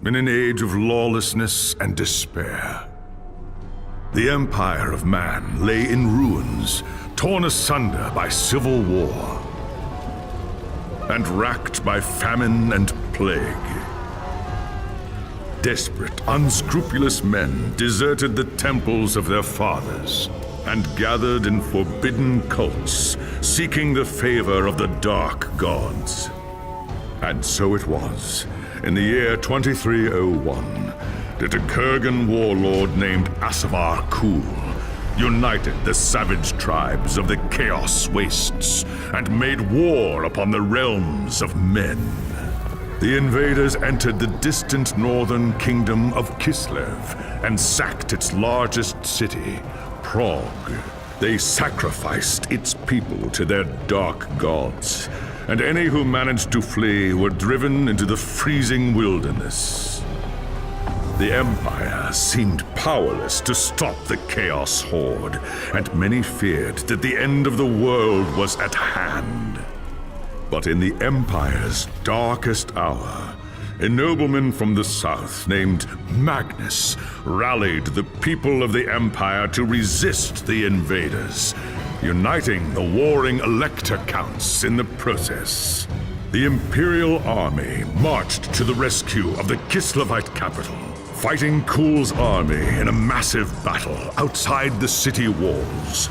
in an age of lawlessness and despair. The empire of man lay in ruins, torn asunder by civil war, and racked by famine and plague. Desperate, unscrupulous men deserted the temples of their fathers and gathered in forbidden cults, seeking the favor of the dark gods. And so it was, in the year 2301, that a Kurgan warlord named Asavar Kul united the savage tribes of the Chaos Wastes and made war upon the realms of men. The invaders entered the distant northern kingdom of Kislev and sacked its largest city, Prague. They sacrificed its people to their dark gods, and any who managed to flee were driven into the freezing wilderness. The Empire seemed powerless to stop the Chaos Horde, and many feared that the end of the world was at hand. But in the Empire's darkest hour, a nobleman from the south named Magnus rallied the people of the Empire to resist the invaders, uniting the warring Elector counts in the process. The Imperial army marched to the rescue of the Kislevite capital, fighting Kul's army in a massive battle outside the city walls.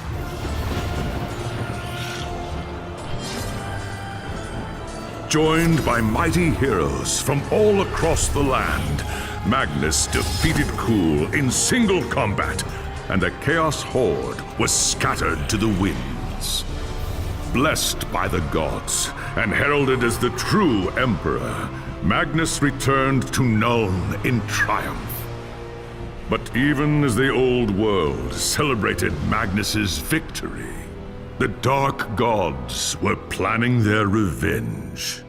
Joined by mighty heroes from all across the land, Magnus defeated Kul in single combat, and the Chaos Horde was scattered to the winds. Blessed by the gods and heralded as the true Emperor, Magnus returned to Nuln in triumph. But even as the old world celebrated Magnus's victory, the Dark Gods were planning their revenge.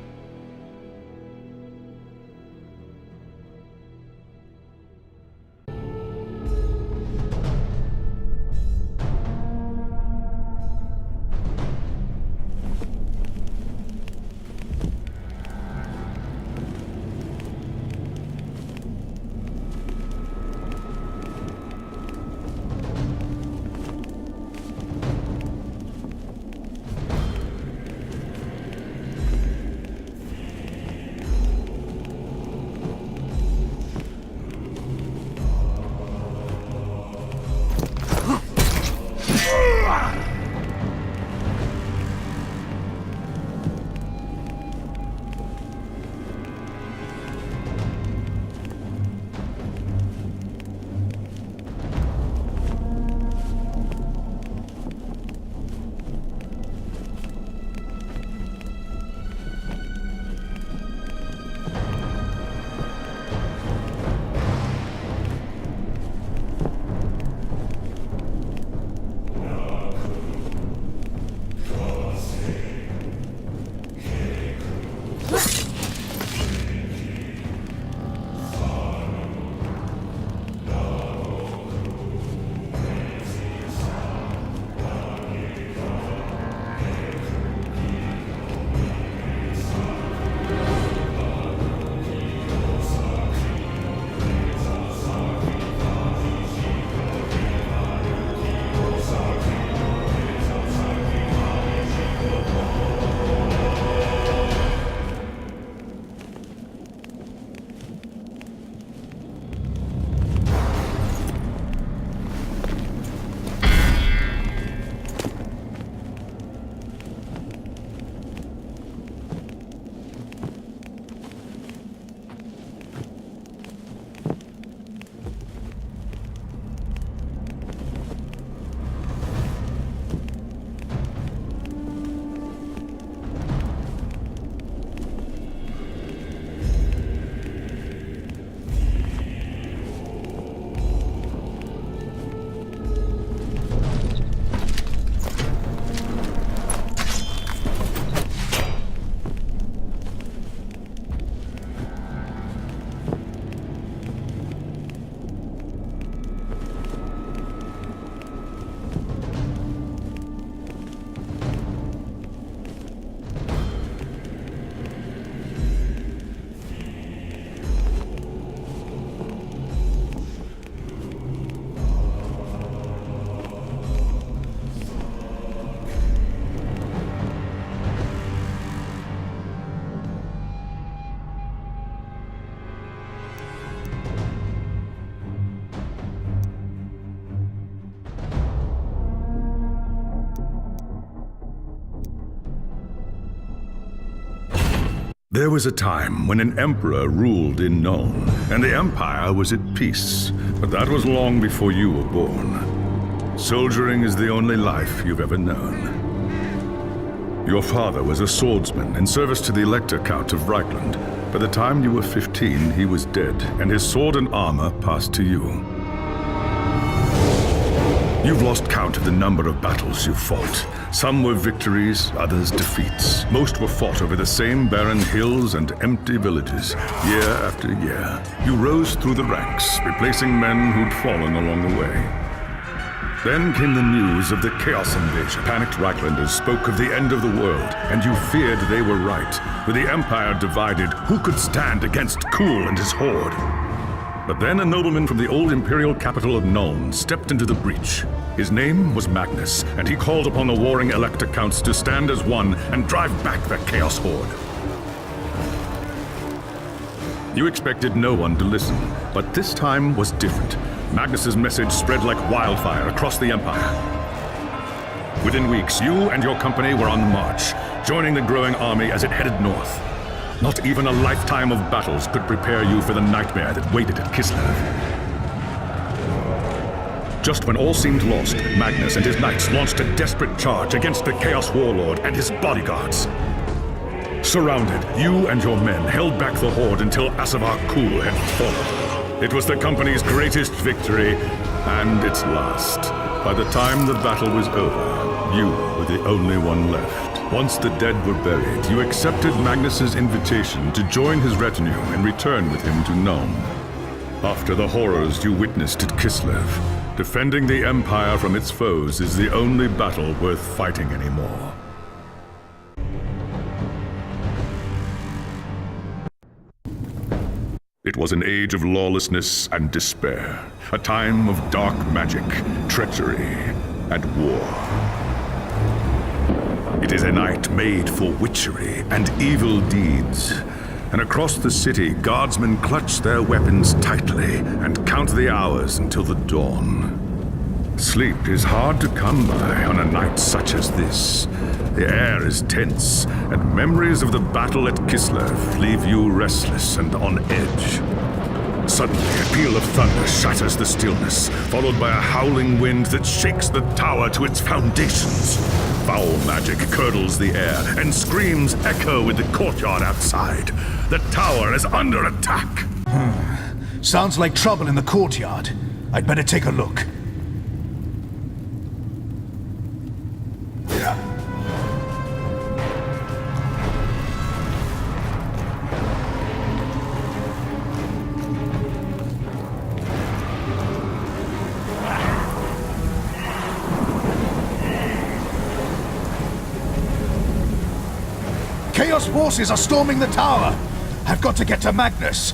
There was a time when an emperor ruled in Nome, and the empire was at peace. But that was long before you were born. Soldiering is the only life you've ever known. Your father was a swordsman in service to the Elector Count of Reichland. By the time you were 15, he was dead, and his sword and armor passed to you. You've lost count of the number of battles you fought. Some were victories, others defeats. Most were fought over the same barren hills and empty villages, year after year. You rose through the ranks, replacing men who'd fallen along the way. Then came the news of the Chaos invasion. Panicked Reichlanders spoke of the end of the world, and you feared they were right. With the Empire divided, who could stand against Kuhl and his horde? But then a nobleman from the old imperial capital of Nome stepped into the breach. His name was Magnus, and he called upon the warring Elector Counts to stand as one and drive back the Chaos Horde. You expected no one to listen, but this time was different. Magnus's message spread like wildfire across the Empire. Within weeks, you and your company were on the march, joining the growing army as it headed north. Not even a lifetime of battles could prepare you for the nightmare that waited at Kislev. Just when all seemed lost, Magnus and his knights launched a desperate charge against the Chaos Warlord and his bodyguards. Surrounded, you and your men held back the horde until Asavar Kuhl had fallen. It was the company's greatest victory, and its last. By the time the battle was over, you were the only one left. Once the dead were buried, you accepted Magnus's invitation to join his retinue and return with him to Nome. After the horrors you witnessed at Kislev, defending the Empire from its foes is the only battle worth fighting anymore. It was an age of lawlessness and despair, a time of dark magic, treachery, and war. It is a night made for witchery and evil deeds. And across the city, guardsmen clutch their weapons tightly and count the hours until the dawn. Sleep is hard to come by on a night such as this. The air is tense, and memories of the battle at Kislev leave you restless and on edge. Suddenly, a peal of thunder shatters the stillness, followed by a howling wind that shakes the tower to its foundations. Foul magic curdles the air, and screams echo in the courtyard outside. The tower is under attack. Sounds like trouble in the courtyard. I'd better take a look. Chaos forces are storming the tower! I've got to get to Magnus!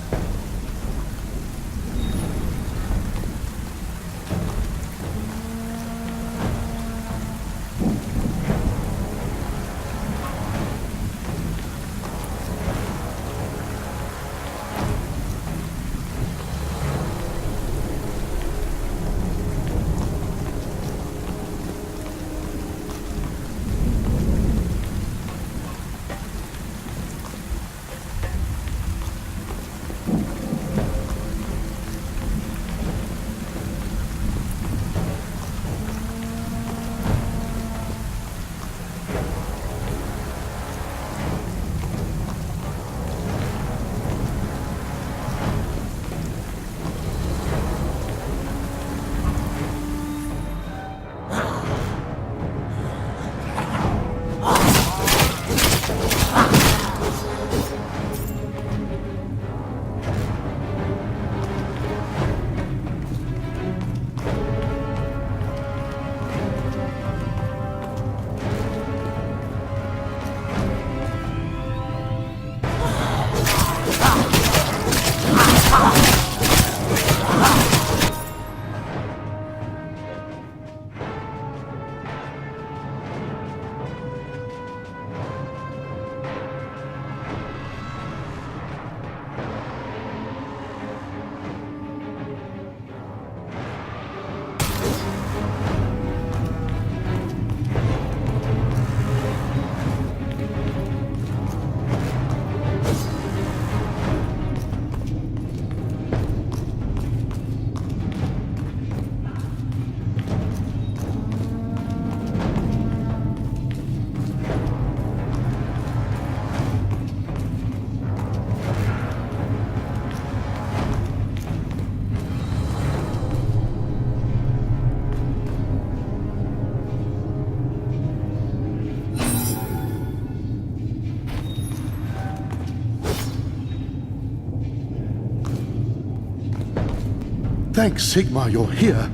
Thank Sigma you're here.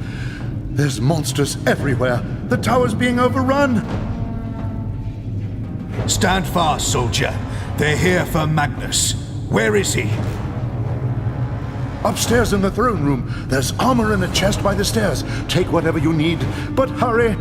There's monsters everywhere. The tower's being overrun. Stand fast, soldier. They're here for Magnus. Where is he? Upstairs in the throne room. There's armor in a chest by the stairs. Take whatever you need, but hurry.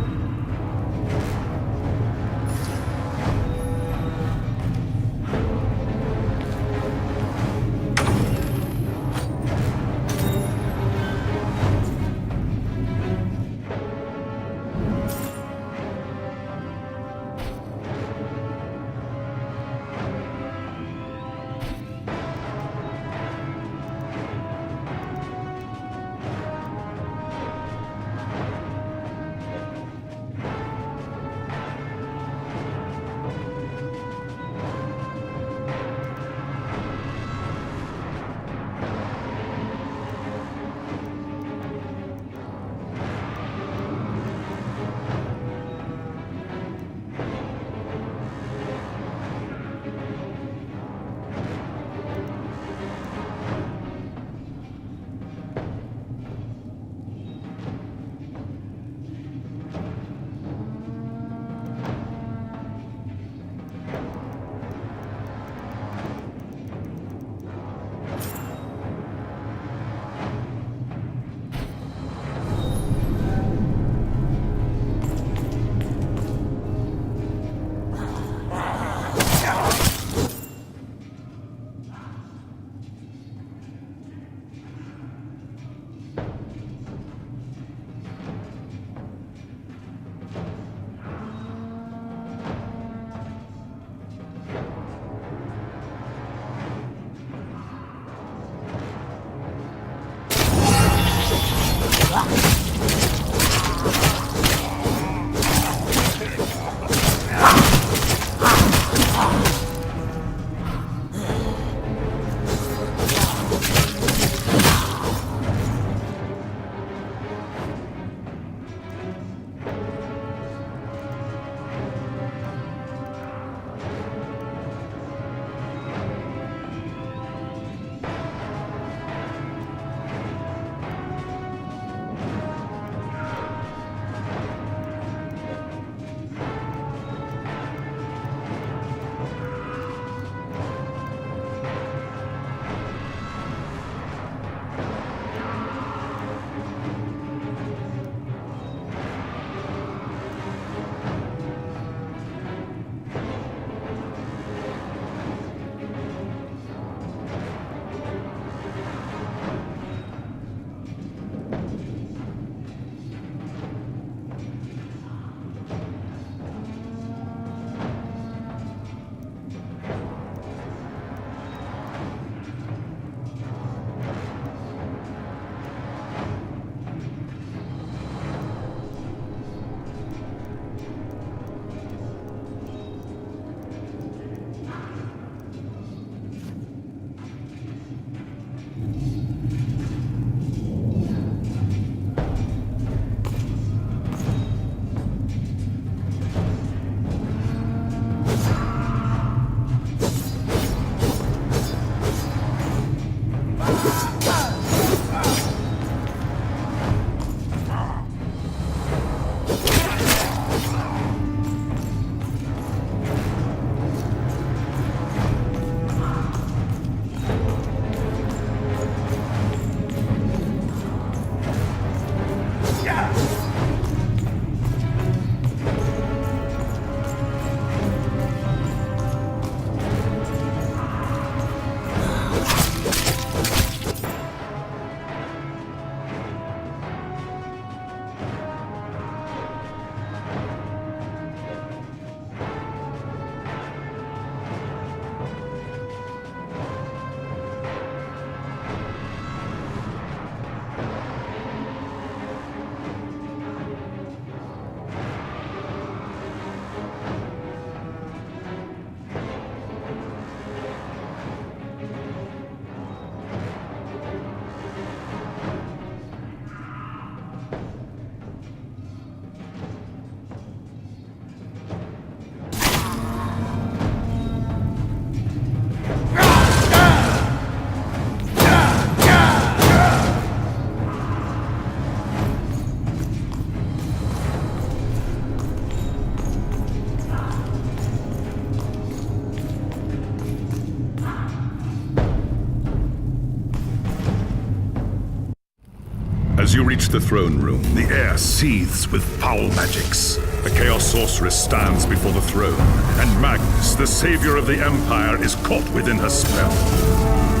As you reach the throne room, the air seethes with foul magics. The Chaos Sorceress stands before the throne, and Magnus, the savior of the Empire, is caught within her spell.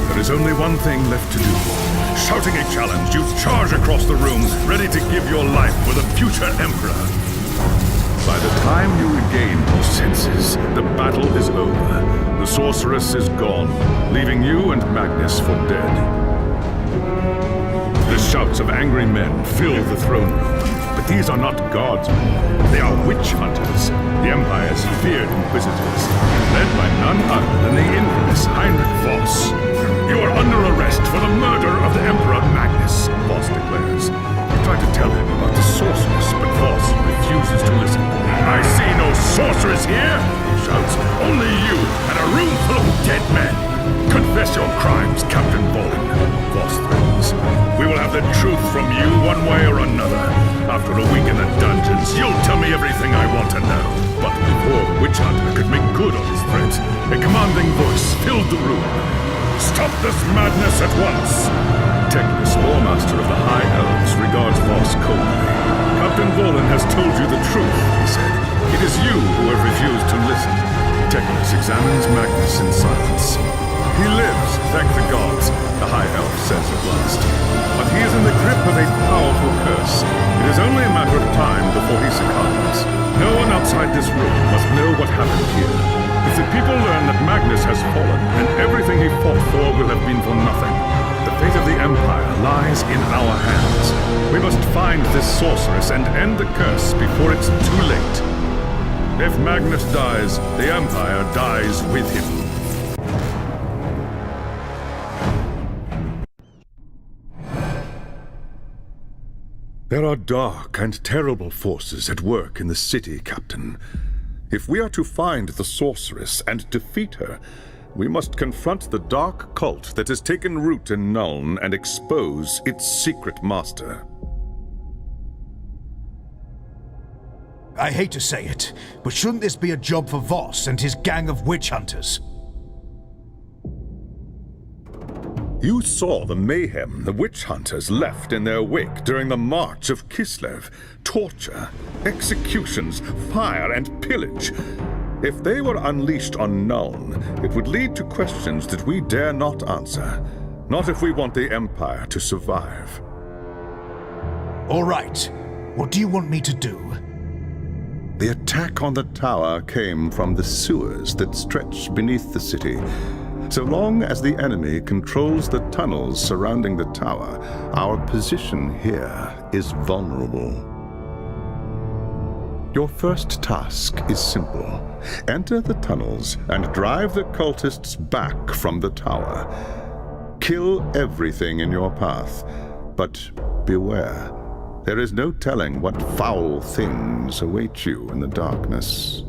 There is only one thing left to do. Shouting a challenge, you charge across the room, ready to give your life for the future Emperor. By the time you regain your senses, the battle is over. The Sorceress is gone, leaving you and Magnus for dead. The shouts of angry men fill the throne room. But these are not guardsmen. They are witch hunters, the Empire's feared inquisitors, led by none other than the infamous Heinrich Voss. You are under arrest for the murder of the Emperor Magnus, Voss declares. You try to tell him about the sorceress, but Voss refuses to listen. I see no sorceress here, he shouts. Only you and a room full of dead men. Confess your crimes, Captain Bolin, Voss threatens. We will have the truth from you one way or another. After a week in the dungeons, you'll tell me everything I want to know. But before the witch hunter could make good on his threats, a commanding voice filled the room. Stop this madness at once! Teclis, Lawmaster of the High Elves, regards Voss coldly. Captain Bolin has told you the truth, he said. It is you who have refused to listen. Teclis examines Magnus in silence. He lives, thank the gods, the High Elf says at last. But he is in the grip of a powerful curse. It is only a matter of time before he succumbs. No one outside this room must know what happened here. If the people learn that Magnus has fallen, then everything he fought for will have been for nothing. The fate of the Empire lies in our hands. We must find this sorceress and end the curse before it's too late. If Magnus dies, the Empire dies with him. There are dark and terrible forces at work in the city, Captain. If we are to find the sorceress and defeat her, we must confront the dark cult that has taken root in Nuln and expose its secret master. I hate to say it, but shouldn't this be a job for Voss and his gang of witch hunters? You saw the mayhem the witch hunters left in their wake during the March of Kislev. Torture, executions, fire, and pillage. If they were unleashed on Nuln, it would lead to questions that we dare not answer. Not if we want the Empire to survive. All right. What do you want me to do? The attack on the tower came from the sewers that stretch beneath the city. So long as the enemy controls the tunnels surrounding the tower, our position here is vulnerable. Your first task is simple. Enter the tunnels and drive the cultists back from the tower. Kill everything in your path, but beware. There is no telling what foul things await you in the darkness.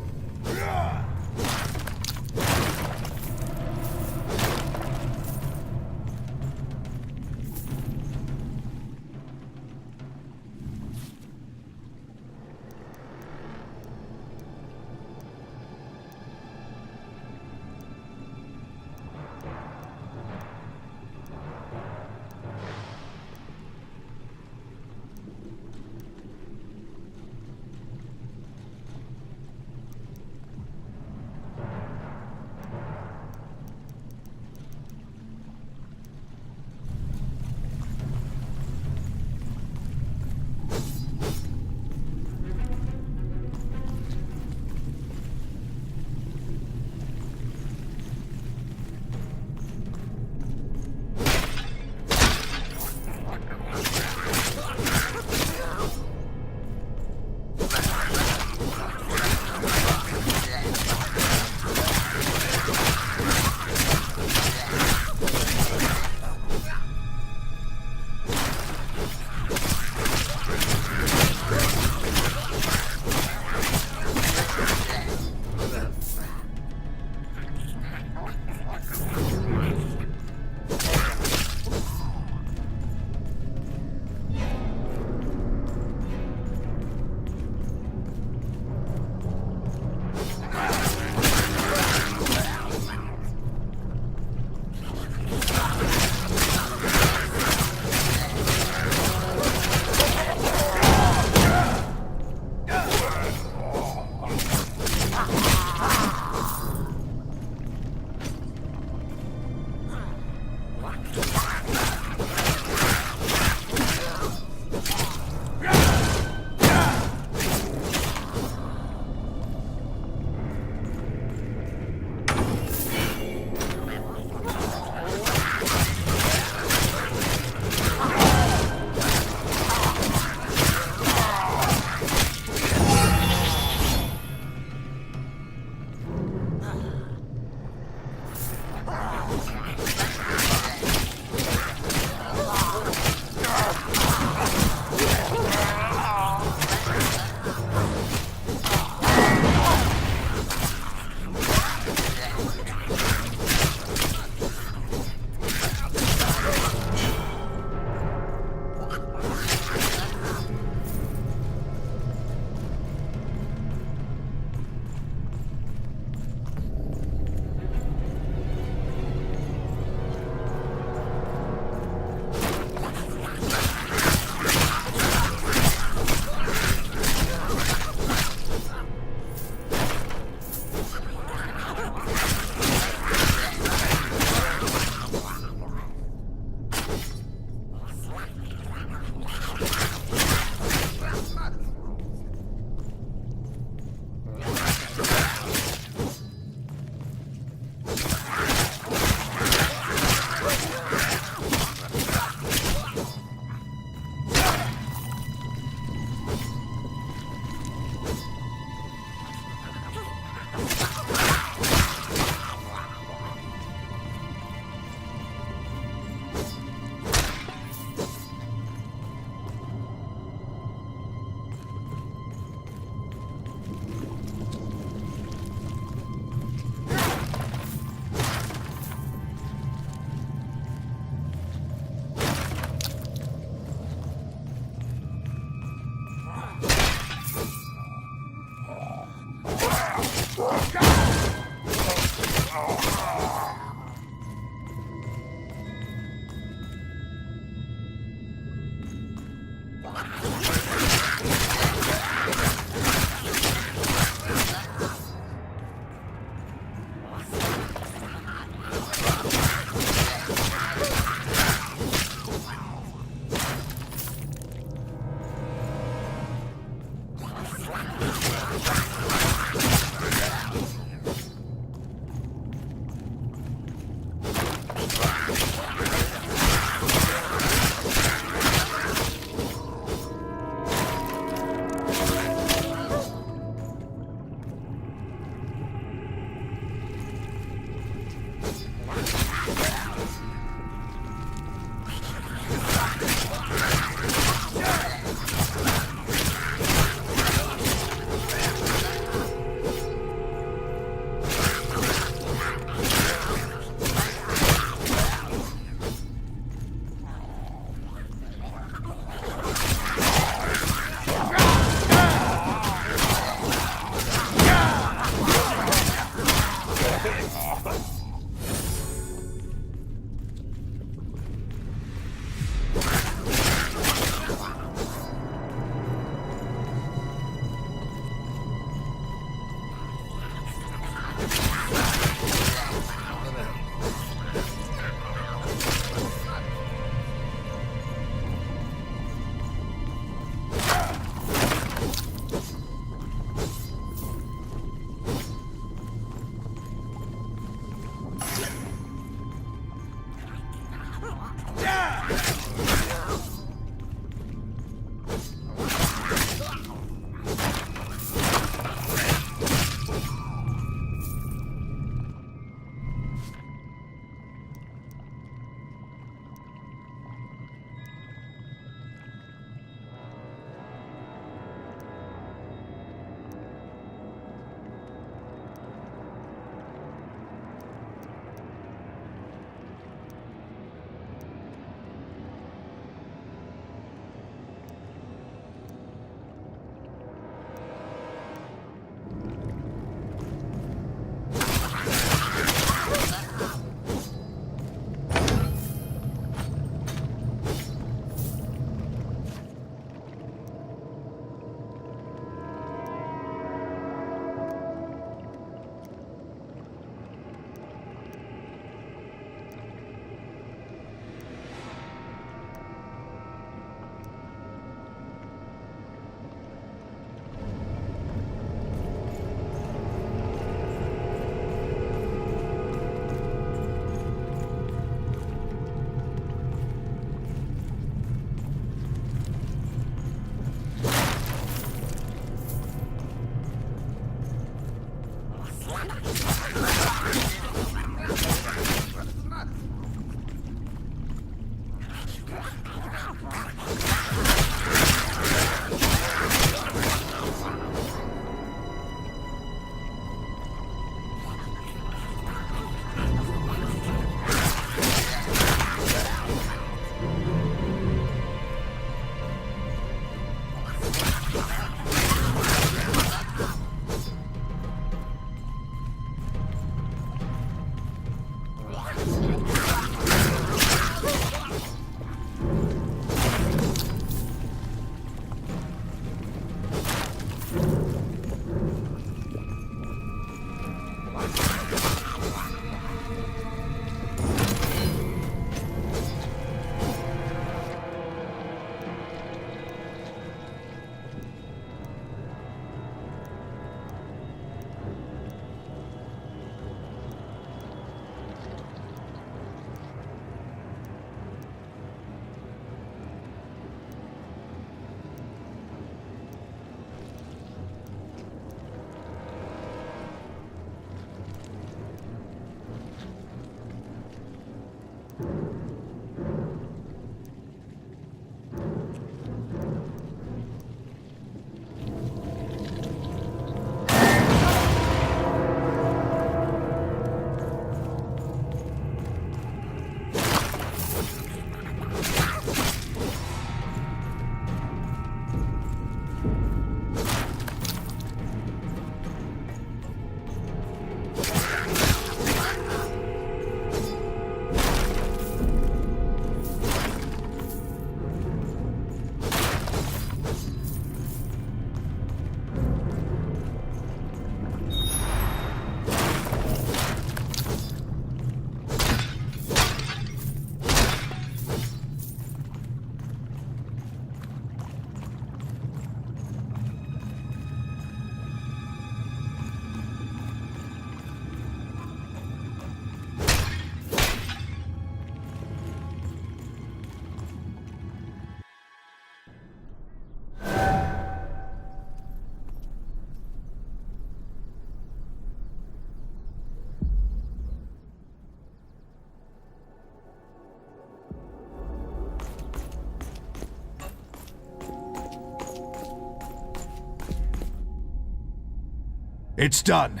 It's done.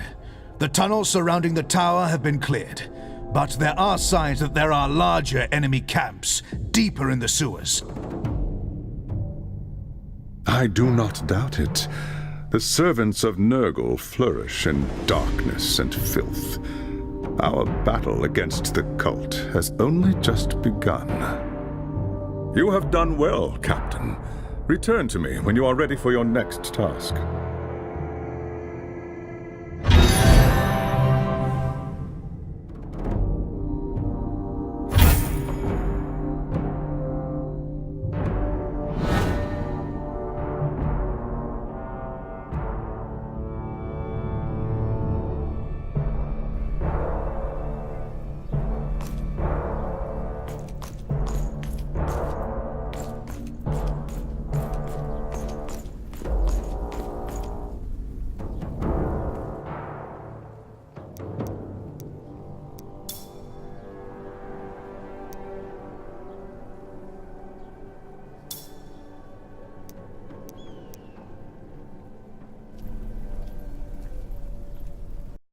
The tunnels surrounding the tower have been cleared. But there are signs that there are larger enemy camps, deeper in the sewers. I do not doubt it. The servants of Nurgle flourish in darkness and filth. Our battle against the cult has only just begun. You have done well, Captain. Return to me when you are ready for your next task.